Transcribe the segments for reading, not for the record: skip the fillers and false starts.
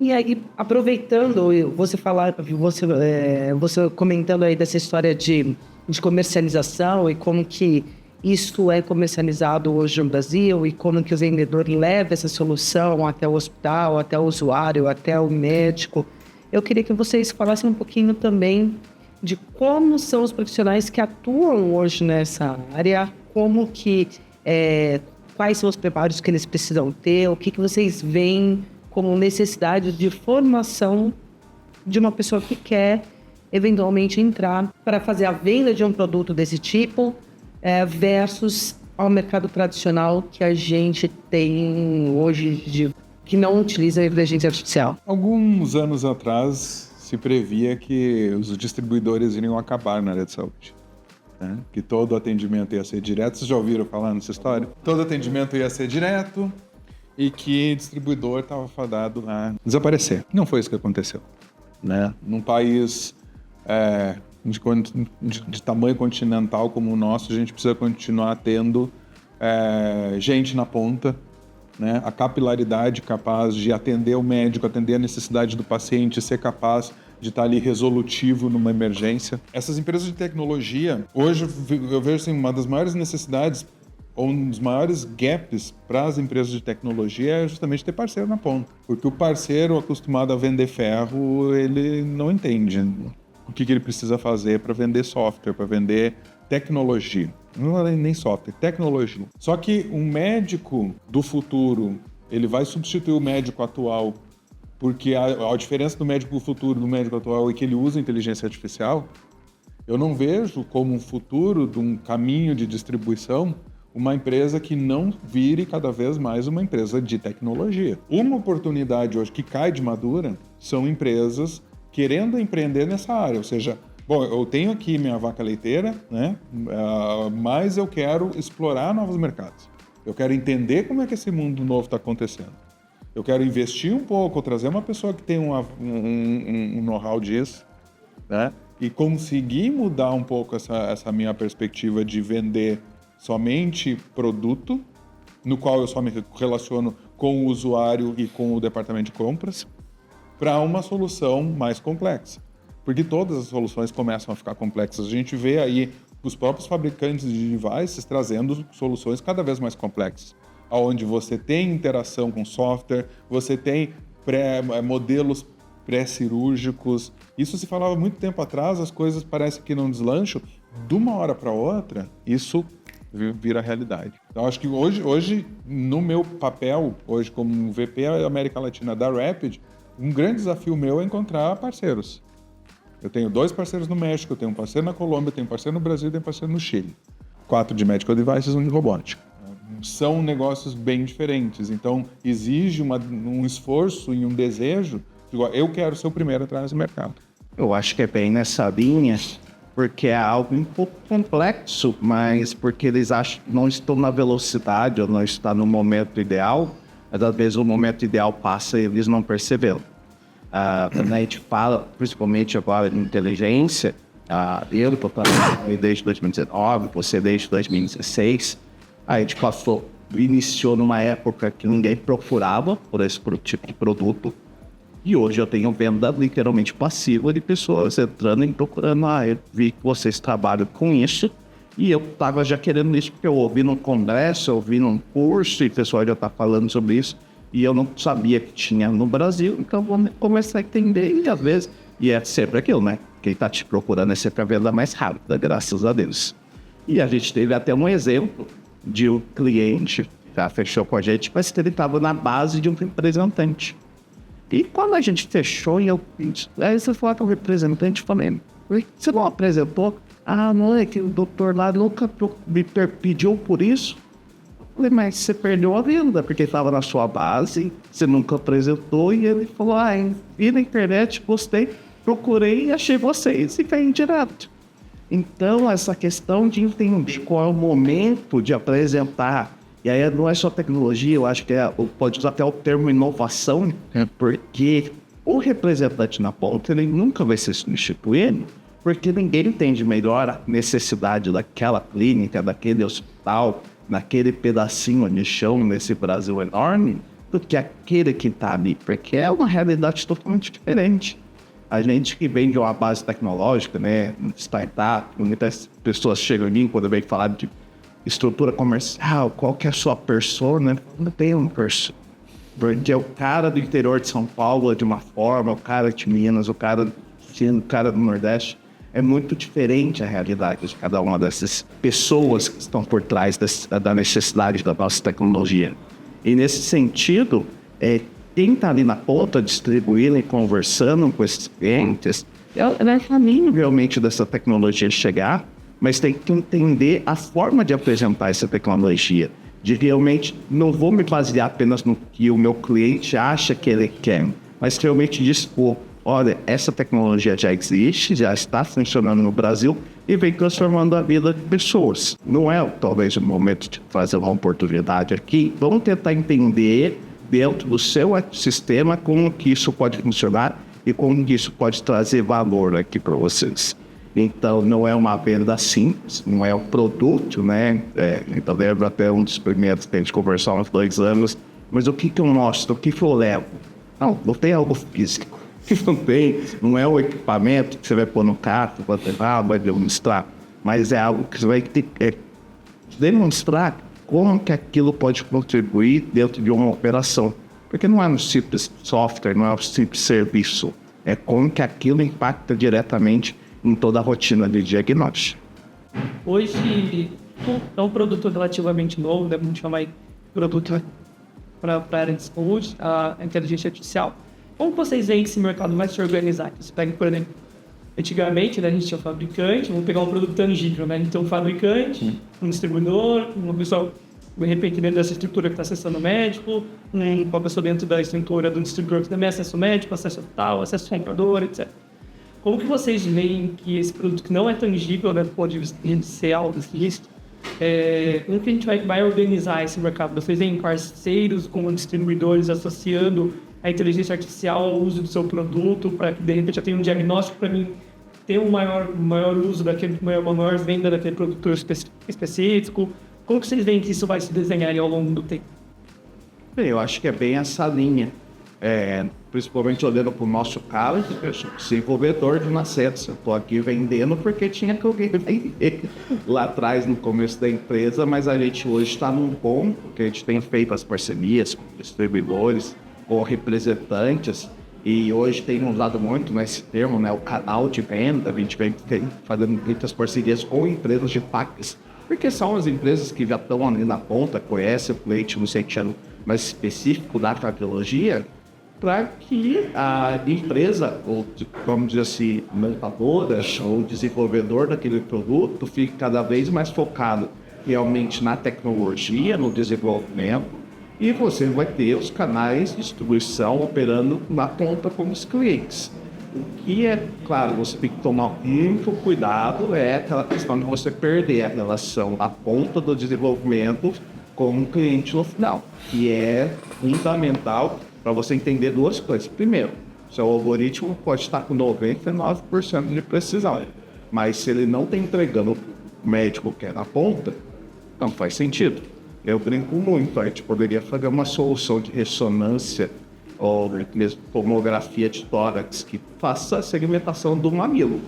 E aí, aproveitando você comentando aí dessa história de comercialização e como que isso é comercializado hoje no Brasil e como que o vendedor leva essa solução até o hospital, até o usuário, até o médico, eu queria que vocês falassem um pouquinho também de como são os profissionais que atuam hoje nessa área, como que, quais são os preparos que eles precisam ter, o que que vocês veem como necessidade de formação de uma pessoa que quer eventualmente entrar para fazer a venda de um produto desse tipo, versus ao mercado tradicional que a gente tem hoje que não utiliza a inteligência artificial. Alguns anos atrás se previa que os distribuidores iriam acabar na área de saúde, né? Que todo atendimento ia ser direto. Vocês já ouviram falar nessa história? Todo atendimento ia ser direto e que distribuidor estava fadado a desaparecer. Não foi isso que aconteceu, né? Num país de tamanho continental como o nosso, a gente precisa continuar tendo gente na ponta, né? A capilaridade capaz de atender o médico, atender a necessidade do paciente, ser capaz de estar ali resolutivo numa emergência. Essas empresas de tecnologia, hoje eu vejo assim, uma das maiores necessidades ou um dos maiores gaps para as empresas de tecnologia é justamente ter parceiro na ponta. Porque o parceiro acostumado a vender ferro, ele não entende o que ele precisa fazer para vender software, para vender tecnologia. Não é nem software, tecnologia. Só que um médico do futuro, ele vai substituir o médico atual, porque a diferença do médico do futuro do médico atual é que ele usa inteligência artificial. Eu não vejo como um futuro de um caminho de distribuição uma empresa que não vire cada vez mais uma empresa de tecnologia. Uma oportunidade hoje que cai de madura são empresas querendo empreender nessa área, ou seja, bom, eu tenho aqui minha vaca leiteira, né? Mas eu quero explorar novos mercados. Eu quero entender como é que esse mundo novo está acontecendo. Eu quero investir um pouco, trazer uma pessoa que tem um know-how disso, né? E conseguir mudar um pouco essa minha perspectiva de vender somente produto, no qual eu só me relaciono com o usuário e com o departamento de compras, para uma solução mais complexa. Porque todas as soluções começam a ficar complexas. A gente vê aí os próprios fabricantes de devices trazendo soluções cada vez mais complexas, onde você tem interação com software, você tem modelos pré-cirúrgicos. Isso se falava muito tempo atrás, as coisas parecem que não deslancham. De uma hora para outra, isso vira realidade. Então, acho que hoje, no meu papel, hoje como VP América Latina da Rapid, um grande desafio meu é encontrar parceiros. Eu tenho 2 parceiros no México, eu tenho um parceiro na Colômbia, eu tenho um parceiro no Brasil e tenho um parceiro no Chile. 4 de medical devices e 1 de robótica. São negócios bem diferentes, então exige um esforço e um desejo de, eu quero ser o primeiro a entrar nesse mercado. Eu acho que é bem nessa linha, porque é algo um pouco complexo, mas porque eles acham que não estão na velocidade ou não estão no momento ideal, mas às vezes o momento ideal passa e eles não perceberam. Quando a gente fala, principalmente agora de inteligência, eu estou trabalhando desde 2019, você desde 2016, a gente iniciou numa época que ninguém procurava por esse tipo de produto, e hoje eu tenho venda literalmente passiva de pessoas entrando e procurando. Eu vi que vocês trabalham com isso, e eu estava já querendo isso, porque eu ouvi num congresso, eu ouvi num curso, e o pessoal já está falando sobre isso, e eu não sabia que tinha no Brasil, então vou começar a entender, e às vezes, e é sempre aquilo, né? Quem está te procurando é sempre a venda mais rápida, graças a Deus. E a gente teve até um exemplo de um cliente, já fechou com a gente, mas que ele estava na base de um representante. E quando a gente fechou, aí você falou com o representante, falei, você não apresentou? Não, é que o doutor lá nunca me pediu por isso. Falei, mas você perdeu a venda, porque estava na sua base, você nunca apresentou, e ele falou, vi na internet, gostei, procurei e achei vocês, e veio direto. Então, essa questão de entender qual é o momento de apresentar, e aí não é só tecnologia, eu acho que pode usar até o termo inovação, porque o representante na ponta, ele nunca vai ser substituído, porque ninguém entende melhor a necessidade daquela clínica, daquele hospital, naquele pedacinho de chão nesse Brasil enorme, do que aquele que está ali, porque é uma realidade totalmente diferente. A gente que vem de uma base tecnológica, né, startup, muitas pessoas chegam em mim quando vem falar de estrutura comercial, qual que é a sua persona? Não tem uma persona. Porque o cara do interior de São Paulo é de uma forma, o cara de Minas, o cara do Nordeste. É muito diferente a realidade de cada uma dessas pessoas que estão por trás da necessidade da nossa tecnologia. E nesse sentido, quem está ali na ponta, distribuindo e conversando com esses clientes, é caminho realmente dessa tecnologia chegar, mas tem que entender a forma de apresentar essa tecnologia. De realmente, não vou me basear apenas no que o meu cliente acha que ele quer, mas realmente dispor, olha, essa tecnologia já existe, já está funcionando no Brasil e vem transformando a vida de pessoas. Não é talvez o momento de fazer uma oportunidade aqui. Vamos tentar entender dentro do seu ecossistema como que isso pode funcionar e como que isso pode trazer valor aqui para vocês. Então, não é uma venda simples, não é um produto, né? Então, lembro até um dos primeiros que a gente conversou há uns 2 anos, mas o que eu mostro, o que eu levo? Não tem algo físico. Não é o equipamento que você vai pôr no carro, vai demonstrar, mas é algo que você vai ter que demonstrar como que aquilo pode contribuir dentro de uma operação. Porque não é um simples software, não é um simples serviço, é como que aquilo impacta diretamente em toda a rotina de diagnóstico. Hoje, é um produto relativamente novo, devemos chamar de produto para a área de saúde, a inteligência artificial. Como vocês veem que esse mercado vai se organizar? Você pega, por exemplo, antigamente, né, a gente tinha fabricante, vamos pegar um produto tangível, né? A gente tem um fabricante, um distribuidor, uma pessoa, de repente, dentro dessa estrutura que está acessando o médico, uma pessoa dentro da estrutura do distribuidor que também acessa o médico, acesso ao hospital, acesso ao comprador, etc. Como que vocês veem que esse produto que não é tangível, né, pode ser algo ilícito, como que a gente vai organizar esse mercado? Vocês veem parceiros como distribuidores associando a inteligência artificial ao uso do seu produto para que, de repente, eu tenha um diagnóstico para mim ter um maior uso daquele, uma maior venda daquele produto específico? Como que vocês veem que isso vai se desenhar ao longo do tempo? Bem, eu acho que é bem essa linha. Principalmente olhando para o nosso caso, eu sou desenvolvedor de uma seta. Eu estou aqui vendendo porque tinha que alguém vender lá atrás, no começo da empresa, mas a gente hoje está num ponto que a gente tem feito as parcerias com distribuidores, com representantes, e hoje tem usado muito nesse termo, né, o canal de venda. A gente vem fazendo muitas parcerias com empresas de packs, porque são as empresas que já estão ali na ponta, conhecem o cliente no sentido mais específico da cardiologia, para que a empresa, ou vamos dizer assim, montadora ou desenvolvedor daquele produto fique cada vez mais focado realmente na tecnologia, no desenvolvimento, e você vai ter os canais de distribuição operando na ponta com os clientes. O que é, claro, você tem que tomar muito cuidado, é aquela questão de você perder a relação da ponta do desenvolvimento com o cliente no final, que é fundamental para você entender 2 coisas. Primeiro, seu algoritmo pode estar com 99% de precisão, mas se ele não está entregando o médico que é na ponta, não faz sentido. Eu brinco muito, a gente poderia fazer uma solução de ressonância ou mesmo tomografia de tórax que faça a segmentação do mamilo.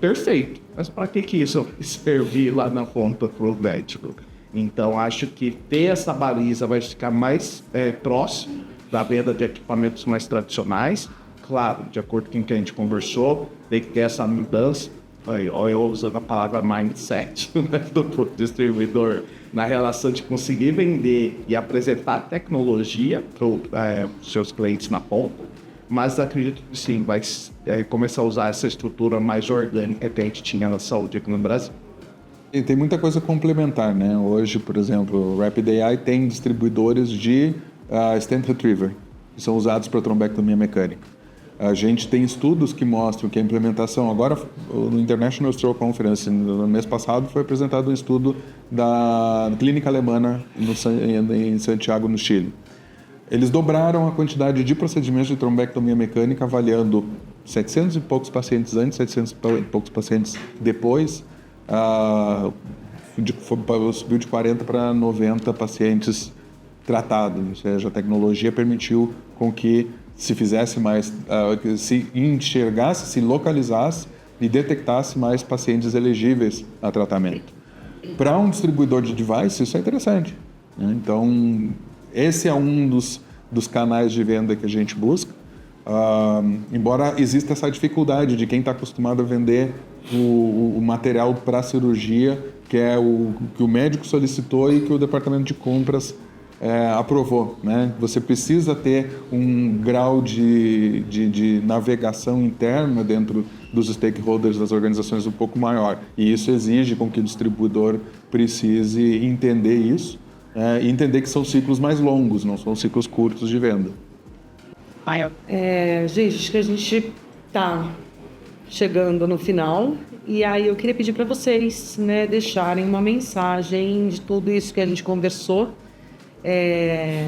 Perfeito, mas para que isso servir lá na ponta para o médico? Então, acho que ter essa baliza vai ficar mais próximo da venda de equipamentos mais tradicionais. Claro, de acordo com o que a gente conversou, tem que ter essa mudança, eu usando a palavra mindset, né, do distribuidor, na relação de conseguir vender e apresentar tecnologia para os seus clientes na ponta, mas acredito que sim, vai começar a usar essa estrutura mais orgânica que a gente tinha na saúde aqui no Brasil. E tem muita coisa complementar, né? Hoje, por exemplo, o Rapid AI tem distribuidores de stent retriever, que são usados para trombectomia mecânica. A gente tem estudos que mostram que a implementação, agora no International Stroke Conference, no mês passado, foi apresentado um estudo da clínica alemã em Santiago, no Chile. Eles dobraram a quantidade de procedimentos de trombectomia mecânica, avaliando 700 e poucos pacientes antes, 700 e poucos pacientes depois, subiu de 40 para 90 pacientes tratado, ou seja, a tecnologia permitiu com que se fizesse mais, se enxergasse, se localizasse e detectasse mais pacientes elegíveis a tratamento. Para um distribuidor de device, isso é interessante, né? Então, esse é um dos canais de venda que a gente busca, embora exista essa dificuldade de quem está acostumado a vender o material para cirurgia, que é o que o médico solicitou e que o departamento de compras aprovou, né? Você precisa ter um grau de navegação interna dentro dos stakeholders das organizações um pouco maior. E isso exige com que o distribuidor precise entender isso e entender que são ciclos mais longos, não são ciclos curtos de venda. Gente, acho que a gente está chegando no final. E aí eu queria pedir para vocês, né, deixarem uma mensagem de tudo isso que a gente conversou.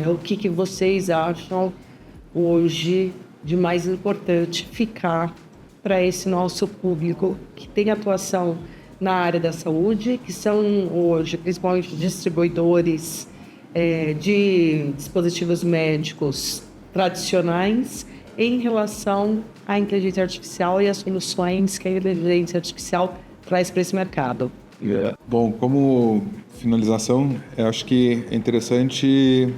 O que vocês acham hoje de mais importante ficar para esse nosso público que tem atuação na área da saúde, que são hoje principalmente distribuidores de dispositivos médicos tradicionais em relação à inteligência artificial e as soluções que a inteligência artificial traz para esse mercado. Bom, como finalização, eu acho que é interessante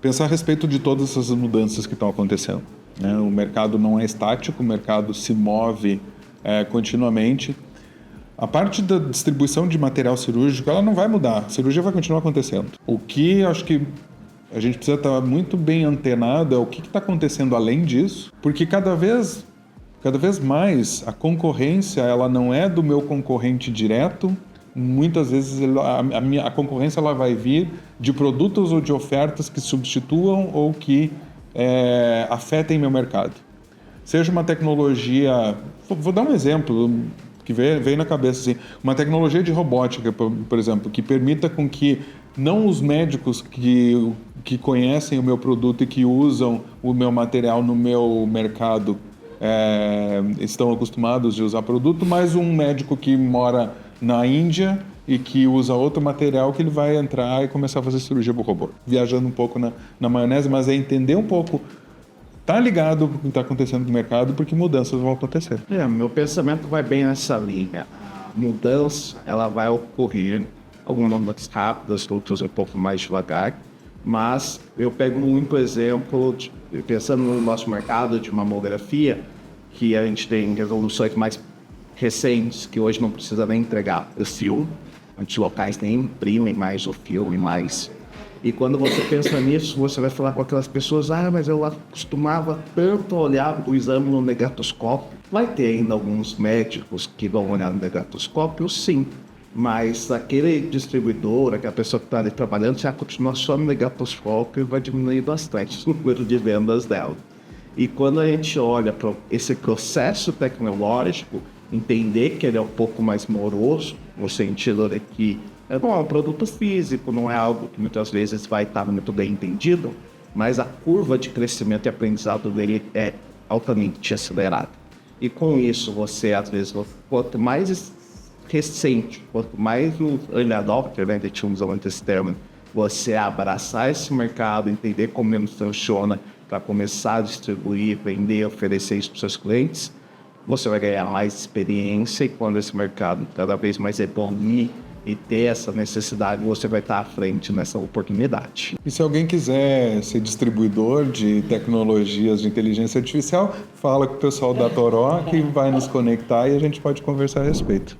pensar a respeito de todas essas mudanças que estão acontecendo, né? O mercado não é estático, o mercado se move continuamente. A parte da distribuição de material cirúrgico, ela não vai mudar, a cirurgia vai continuar acontecendo. O que eu acho que a gente precisa estar muito bem antenado é o que está acontecendo além disso, porque cada vez mais a concorrência ela não é do meu concorrente direto. Muitas vezes a concorrência ela vai vir de produtos ou de ofertas que substituam ou que afetem meu mercado. Seja uma tecnologia... Vou dar um exemplo que veio na cabeça. Assim, uma tecnologia de robótica, por exemplo, que permita com que não os médicos que conhecem o meu produto e que usam o meu material no meu mercado estão acostumados de usar produto, mas um médico que mora na Índia e que usa outro material que ele vai entrar e começar a fazer cirurgia por robô. Viajando um pouco na maionese, mas é entender um pouco, tá ligado com o que está acontecendo no mercado, porque mudanças vão acontecer. Meu pensamento vai bem nessa linha. A mudança, ela vai ocorrer, algumas mais rápidas, outras um pouco mais devagar, mas eu pego muito exemplo, pensando no nosso mercado de mamografia, que a gente tem revoluções mais recentes, que hoje não precisa nem entregar o filme, muitos locais nem imprimem mais o filme, mais. E quando você pensa nisso, você vai falar com aquelas pessoas, mas eu acostumava tanto a olhar o exame no negatoscópio. Vai ter ainda alguns médicos que vão olhar no negatoscópio, sim, mas aquele distribuidor, aquela pessoa que está ali trabalhando, já continua só no negatoscópio e vai diminuir bastante o número de vendas dela. E quando a gente olha para esse processo tecnológico, entender que ele é um pouco mais moroso, no sentido de que é um produto físico, não é algo que muitas vezes vai estar muito bem entendido, mas a curva de crescimento e aprendizado dele é altamente acelerada. E com isso, você, às vezes, quanto mais recente, quanto mais o early adopter, né, que usam esse termo, você abraçar esse mercado, entender como ele funciona, para começar a distribuir, vender, oferecer isso para os seus clientes, você vai ganhar mais experiência e quando esse mercado cada vez mais evoluir e ter essa necessidade, você vai estar à frente nessa oportunidade. E se alguém quiser ser distribuidor de tecnologias de inteligência artificial, fala com o pessoal da Toró que vai nos conectar e a gente pode conversar a respeito.